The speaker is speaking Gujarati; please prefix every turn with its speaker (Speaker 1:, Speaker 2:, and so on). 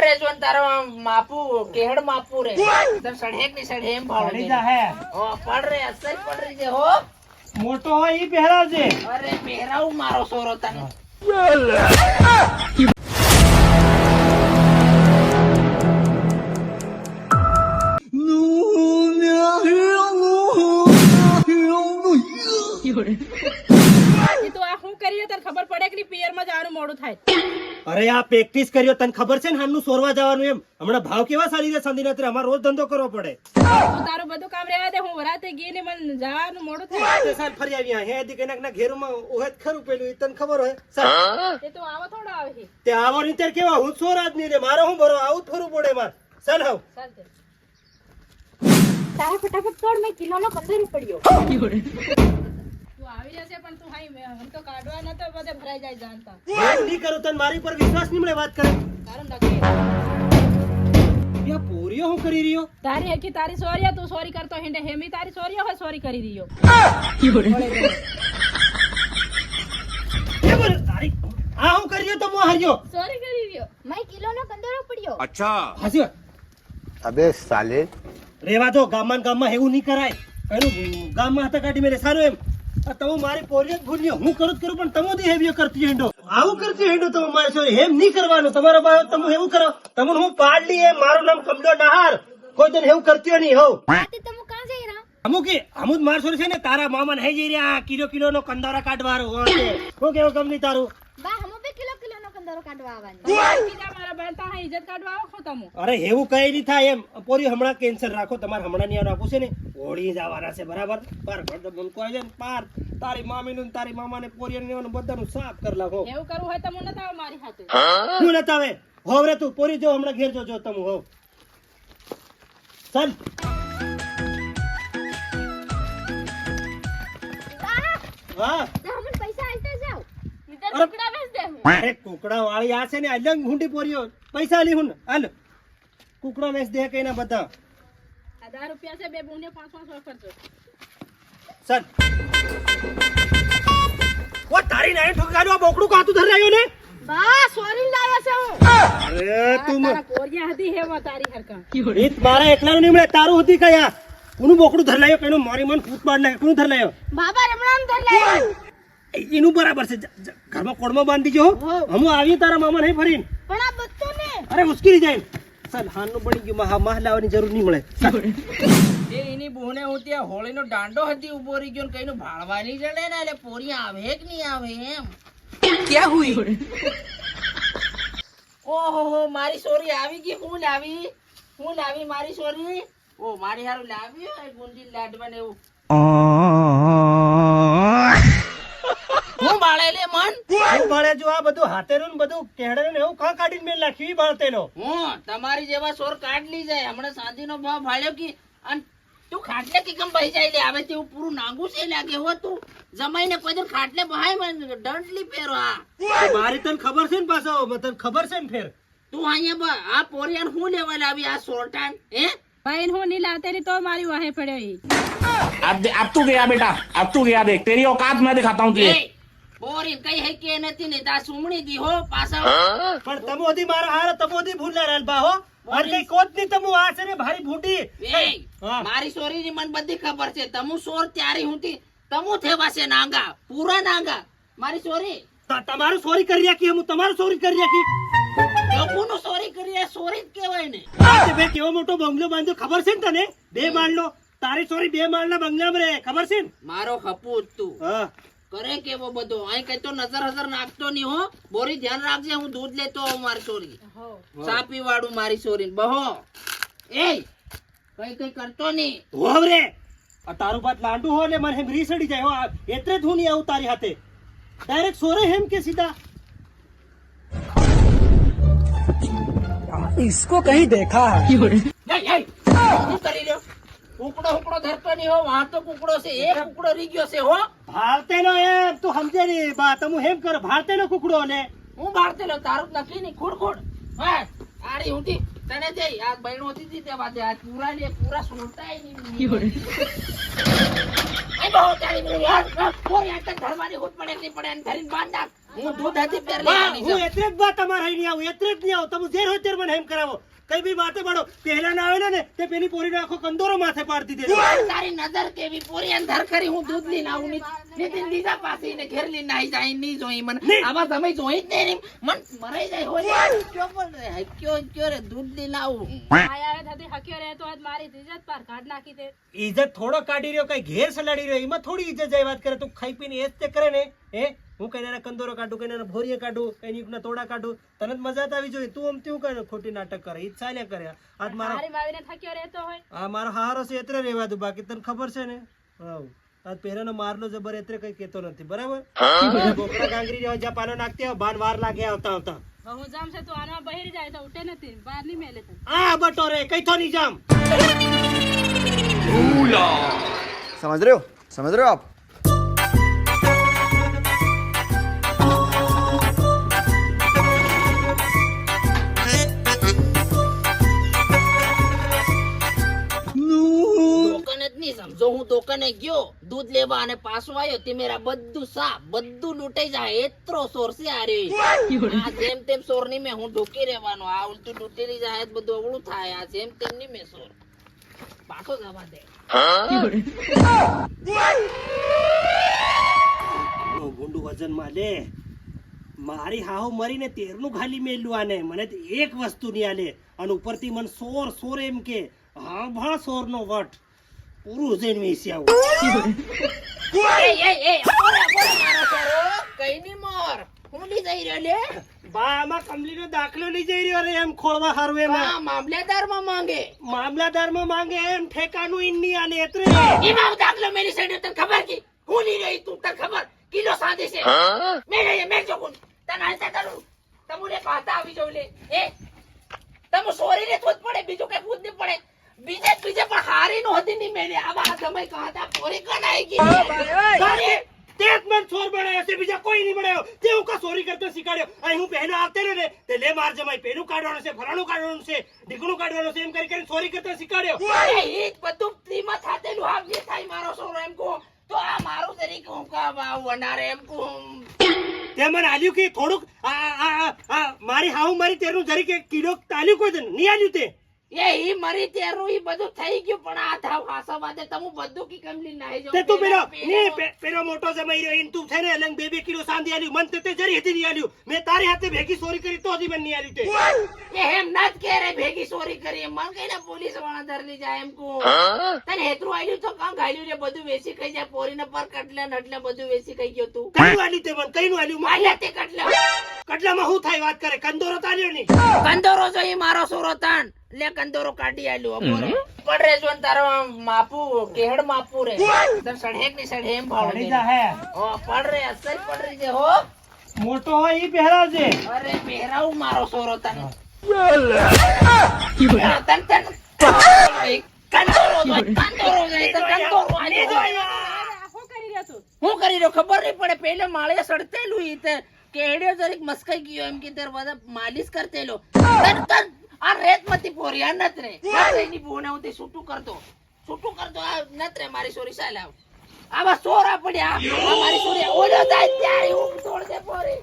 Speaker 1: રે જો તારો માપુ કેહડ માપુ રે તર સડહેક ની સડહે એમ ભાવ
Speaker 2: પડી જા હે
Speaker 1: ઓ પડ રે અસર પડ રહી છે હો
Speaker 2: મોટો હોય ઈ પહેરાવજે
Speaker 1: અરે પહેરાવું મારો સોરો તને
Speaker 3: ખબર પડે કે પિયર માં જવાનું મોડું થાય
Speaker 2: અરે આ પ્રેક્ટિસ કર્યો તને ખબર છે ને હાલનું સોરવા જવાનું એમ હમણાં ભાવ કેવા સારી છે સંધી નથી અમાર રોજ ધંધો કરવો પડે
Speaker 3: તું તારું બધું કામ રહેવા દે હું વરાતે ગઈ ને મને જવાનું મોડું થાય
Speaker 2: તે સાલ ફરી આવ્યા હે દી કઈક ના ઘેરમાં ઓહે ખરું પેલું ઈ તને ખબર હોય સાલ
Speaker 3: તે તો આવો થોડો આવે છે
Speaker 2: તે આવો ની તેર કેવા હું સોરાજ ની રે મારો હું ભરો આવું થોડું પડે માર ચાલ હાવ
Speaker 3: ચાલ તે
Speaker 4: તારે ફટાફટ તોડ મેં કિલોનો 15 પડ્યો
Speaker 3: તું આવી જશે પણ તું હાઈ હમ તો કાઢવા ન તો બધે ભરાઈ જાય જાણતા
Speaker 2: એમ નહીં કરું તને મારી પર વિશ્વાસ નહીં મળે વાત કરે
Speaker 3: તારું નક્કી
Speaker 2: યા પોરીઓ હું કરી રહ્યો
Speaker 3: તારી હકી તારી સોરીયા તું સોરી કરતો હિંડે હેમી તારી સોરીયા હોય સોરી કરી રહ્યો
Speaker 2: એ બોલ તારી આ હું કર્યો તો મો હાર્યો
Speaker 3: સોરી કરી રહ્યો
Speaker 4: મેં કિલોનો 15 પડ્યો
Speaker 2: હાસી
Speaker 5: अबे साले
Speaker 2: રેવા દો ગામમાં એવું નહીં કરાય કઈનું ગામમાં હતા કાઢી મેરે સારું એમ તમે મારી પોરિયત ભૂલ્યો હું કરું પણ તમે દી હેવીઓ કરતી હેંડો આવું કરતી હેંડો તમે મારી સોરી એમ નહીં કરવાનું તમારા બાયો તમે એવું કરો તમે હું પાડલી એ મારું નામ કમલો નહાર કોઈ તને એવું કરતી નહીં હોવ
Speaker 4: આતે તમે કાં જઈ રહ્યા
Speaker 2: અમુક માર સોરી છે ને તારા મામા હે જઈ રહ્યા કિલો નો કંદારા કાઢવાનો હું કેવું કંપની તારું
Speaker 4: બા હમ બે કિલોનો 15 કાઢવા આવવાની
Speaker 3: બીજા મારા બનતા હા ઇજ્જત કાઢવા આવો ખો તમે
Speaker 2: અરે એવું કઈ નહીં થાય એમ પોરી હમણાં કેન્સર રાખો તમારે હમણાં નહીં રાખવું છે ને હોળી જવાના છે બરાબર પાર ઘર મુનકો આવી જાય ને પાર તારી મામી નું તારી મામા ને પોરી ને બધાનું સાફ કરી નાખો
Speaker 3: એવું કરવું હોય તો મને નતા મારી હાથે
Speaker 2: હું નતા આવે હોવ રે તું પોરી જો હમણાં ઘેર જો તમે હોવ ચાલ હા
Speaker 4: હમણ પૈસા આલતા જાવ
Speaker 3: મિત્ર ટુકડા વેચ દે હું
Speaker 2: અરે કુકડા વાળી આ છે ને આલંગ હુંડી પોરીઓ પૈસા લી હું હાલ કુકડા વેચ દે કઈ ના બધા
Speaker 3: 1000 રૂપિયા છે બે બુને 500 કરજો
Speaker 2: ચાલ ઓ તારી નાય ઠોકાડો આ બોકડું કાતું ધર રહ્યો ને
Speaker 4: બા સોરી લાવ્યા છે હું
Speaker 2: અરે તું
Speaker 3: તારા પોરિયા હતી હેવા તારી હરકા
Speaker 2: રીત મારા એકલાનું નહીં મળે તારું હતી કયા કોનું બોકડું ધર લાયો કઈનું મારી મન ફૂટ માર નાખે કોનું ધર લાયો
Speaker 4: બાબા રમણામ ધર લાવ્યા
Speaker 2: એનું બરાબર છે ઘરમાં કોડમાં બાંધી જો હમું આવી તારા મામા નહીં ફરીને
Speaker 4: પણ આ બધું ને
Speaker 2: અરે ઉસ્કી જાય ચાલ હાનનું બની ગયું માહ લાવવાની જરૂર નહીં મળે
Speaker 1: એ એની બુને હું ત્યાં હોળીનો દાંડો હતી ઉભો રહી ગયો ને કઈનું ભાળવાની જડે ને એટલે પોરી આવે કે નહીં આવે એમ ક્યાં હુઈ ઓહો મારી સોરી આવી ગઈ હું લાવી મારી સોરી ઓ મારી હારું લાવી હોય ગુંજી લાડવા ને એવું હું બાળે લે મન
Speaker 2: હું બાળે જો આ બધું હાથેરું ને બધું કેળે ને એવું કા કાઢીને મેલ નાખ્યું ઈ બાળતેલો
Speaker 1: હું તમારી જેવા સોર કાઢ લી જાય હમણાં સાંજીનો ભાવ ભાળ્યો કે અન તું ખાટલે કે કેમ બહી જાય લે આવે તેવું પૂરું નાંગું છે લાગે હો તું જમાઈને પદર ખાટલે બહાય મને દંડલી પહેરો આ
Speaker 2: મારી તને ખબર છે ને પાછો તને ખબર છે ને ફેર
Speaker 1: તું અહીંયા આ પોરિયાન હું લેવા લાવી આ સોરટાન હે
Speaker 3: ભાઈ હું નહીં લાતે રી તો મારી વાહે પડ્યો ઈ
Speaker 6: अब तू गया बेटा अब तू गया देख तेरी औकात मैं दिखाता हूँ तुझे
Speaker 1: પોરી કઈ હે કે નથી ને તા સુમણી દી હો પાછા
Speaker 2: પણ તમોદી મારો હાર તમોદી ભૂલા રહેલ બા હો મારે કઈ કોત ની તમુ આ છે ને ભારી ભૂટી હા.
Speaker 1: મારી સોરી ની મને બધી ખબર છે તમુ સોર ત્યારે હુંતી તમુ થેવા છે નાંગા પૂરા નાંગા મારી સોરી
Speaker 2: તમારું સોરી કરી રાખી હું તમારું સોરી કરી રાખી
Speaker 1: લોકોનું સોરી કરી સોરી જ કહેવાય ને
Speaker 2: આ બે કેવો મોટો બંગલો બાંધ્યો ખબર છે ને તને 2 માળનો તારી સોરી 2 માળના બંગલામાં રહે ખબર છે ને
Speaker 1: મારો ખપૂત તું
Speaker 2: હા
Speaker 1: કરે કેવો બધો અહીં કઈ તો નજર નાખતો નહીં હો બોરી ધ્યાન રાખજે હું દૂધ લેતો આવું મારી સોરી સાપી વાળું મારી સોરી બહો એ કઈ કરતો નહીં
Speaker 2: હોવ રે આ તારું બાત લાંડુ હો ને મને હેમ રી સડી જાય હો એટલે જ હું નહીં આવું તારી હાથે ડાયરેક્ટ સોરે હેમ કે સીધા
Speaker 7: इसको कहीं देखा है
Speaker 1: શું કરી લ્યો કુકડો ધરતો નહીં હો વાં તો કુકડો છે એક કુકડો રહી ગયો છે હો
Speaker 2: ભારતેનો એમ તું સમજે ની બા તમે હેમ કર ભારતેનો કુકડો ને
Speaker 1: હું બાળતેલો તારું જ નક્કી નહીં ખોડ હા આડી ઊંધી તને જઈ આ બહેણો હતી તે વાતે આ પૂરા સોલતાય નહીં એ બહુ તારી યાર કોઈ આ તક ધરવાની હોત પડે નહીં પડે અને ધરીને બાંધ નાખ હું દૂધ હતી પેર
Speaker 2: બા,
Speaker 1: લેવાની
Speaker 2: હું
Speaker 1: છું.
Speaker 2: એટલે જ બા તમારે અહીં નહીં આવું, એટલે જ નહીં આવું. તમે જે હોય તે મને એમ કરાવો. કઈ બી માથે પાડો. પહેલા ના આવેલા ને તે પેલી પોરીનો આખો કંદોરો માથે પાડી દીધેલો.
Speaker 1: તારી નજર કેવી પૂરી અંધાર કરી હું દૂધ લઈને આવું નીતિન બીજા પાસે ને ઘેર લઈને આવી જાય નહીં જોઈ મને આવા તમે જોઈ જ નહીં મન મરાઈ જાય હોય ક્યો બોલ રે ક્યો રે દૂધ લઈને આવું
Speaker 3: આયા થતી હક્યો રહે તો આજ મારી ઇજ્જત પર કાઢ નાખી દે.
Speaker 2: ઇજ્જત થોડો કાઢી રહ્યો, કઈ ઘેર સલાડી રહ્યો, એમાં થોડી ઇજ્જત જાય વાત કરે. તું ખાઈ પીને એ જ તે કરે ને. હું કઈ નાના કંદોરો કાઢું, કઈ નાના ભોરીએ કાઢું, કઈ નીકના તોડા કાઢું. તને જ મજા જ આવી જોઈએ. તું આમ તેવું કરે, ખોટી નાટક કરે, ઈ જ ચાલ્યા કરે. આજ મારા
Speaker 3: મારી માવીને થક્યો રહેતો હોય.
Speaker 2: આ મારો હારો છે એટલે રહેવા દઉં, બાકી તને ખબર છે ને. હાઉ આજ પહેલાનો મારલો જબર એટલે કઈ કેતો નથી, બરાબર? ગોકળા ગાંગરી જેવા જ્યાં પાનો નાખતી હોય, બાર વાર લાગે આવતા આવતા.
Speaker 3: હું જામ છે તો આના બહાર જાય તો ઉઠે નથી, બહાર નહીં મેલે તો.
Speaker 2: આ બટો રે કઈ થો નહીં જામ.
Speaker 7: समझ रहे हो आप?
Speaker 1: દુકાને જ નહીં સમજો હું દુકાને ગયો દૂધ લેવા અને પાછો આવ્યો તે મેરા બધું સાફ બધું લૂંટાઈ જાય એટલો સોર છે આ જેમ તેમ સોર ની મેં હું ઢોકી રહેવાનો આ ઉલટું લૂંટેલી જાય તો બધું અવળું થાય આ જેમ તેમ ની મેં સોર પાછો જવા દે
Speaker 2: ગુંડું વજન માં લે મારી હાહુ મરીને તેરનું ખાલી મેલું આને મને તો એક વસ્તુ નહીં આલે અને ઉપરથી મને સોર સોર એમ કે હા ભા સોર નો વટ પૂરું જઈને વેસી આવું
Speaker 1: કઈ ની મોર હું લઈ જઈ રહ્યો લે
Speaker 2: બા આમાં કમલીનો દાખલો લઈ જઈ રહ્યો રે એમ ખોળવા હારું એમાં
Speaker 1: મામલેદાર માં માંગે
Speaker 2: મામલાદારમાં માંગે એમ ઠેકાનું ઈની આલે એતરે
Speaker 1: એમાં દાખલો મેલી સાઈડ તને ખબર કે હું લઈ રહી તું તને ખબર કિલો સાદે છે મેં જો કોણ તને આંસા કરું તમુને પાતા આવી જો લે એ તમુ સોરી ને થોત પડે બીજું કઈ પૂછ નહીં પડે બીજે પણ હારી નો હતી નહીં મેલે આવા સમય કહાતા પોરી કનાઈ ગઈ
Speaker 2: તેજ મન ચોર બનાવ્યો છે બીજા કોઈ નહીં બનાવ્યો તે હું કા ચોરી કરતો શીખાડ્યો અહીં હું પહેલો આવતે ને તે લે માર જમાઈ પેલું કાઢવાનું છે ફરાણું કાઢવાનું છે ઢીકણું કાઢવાનું છે એમ કરી કરીને ચોરી કરતો શીખાડ્યો
Speaker 1: એ બધું ફ્રીમાં થાતેલું આમ જે થાય મારો સોરો એમ કહો તો આ મારું તરીકે હું કા વનારે એમ કહું
Speaker 2: તે મને આલ્યું કે થોડુંક મારી હાઉ મારી તેરનું જરીક એક કિલો તાલ્યું કોઈ નહીં આલ્યું તે
Speaker 1: એ ઈ મરી તેરું ઈ બધું થઈ ગયું પણ આ થાવ હાસા વાદે તમે બધું કી કમલી નાઈ જો
Speaker 2: તે તું પેલો મોટો જમાઈ રહ્યો ઈન તું છે ને લંગ 2 કિલો સાંધી આલ્યું મન તે જરી હતી નહીં આલ્યું મેં તારી હાથે ભેગી ચોરી કરી તો હજી મને નહીં આલ્યું તે
Speaker 1: એ એમ ના જ કે રે ભેગી ચોરી કરી મન કઈને પોલીસ વાળા ધરલી જાય એમ કો તને હેતરું આલ્યું તો કાં ગાલ્યું રે બધું વેચી કઈ જાય પોરીને પર કટલે નટલે બધું વેચી કઈ ગયો તું
Speaker 2: કઈનું આલ્યું તે મન કઈનું આલ્યું
Speaker 1: માલ્યા તે કટલે
Speaker 2: કટલામાં હું થાય વાત કરે કંદોરો તાલ્યો નહીં
Speaker 1: કંદોરો જો ઈ મારો સોરો તાન લે કંદોરો કાઢી આલ્યો અપોરે પડરે જો ને તારો માપુ કેહડ માપુ રે તર સડહેક ની સડહે એમ ભાવ
Speaker 2: પડી જા હે
Speaker 1: ઓ પડરે અસલ પડરી જે હો
Speaker 2: મોટો હોય ઈ પહેરાવજે
Speaker 1: અરે પહેરાવું મારો સોરો તને તન કંદોરો જો કંદોરો આલે જો
Speaker 3: શું કરી રહ્યો તું?
Speaker 1: હું કરી રહ્યો ખબર નહીં પડે પેલે માળે સડતેલું ઈ તે કેડ્યો જરીક મસ્કાઈ ગયો એમ કે તેર બધા માલિશ કરતેલો તન આ રેત મતી પોરી આ નત રે એની બોને હું તે છૂટું કરતો આ નત રે મારી સોરી સાલ આવ આવા સોરા પડ્યા આ મારી સોરી ઓલો જાય ત્યારે હું તોડ દે પોરી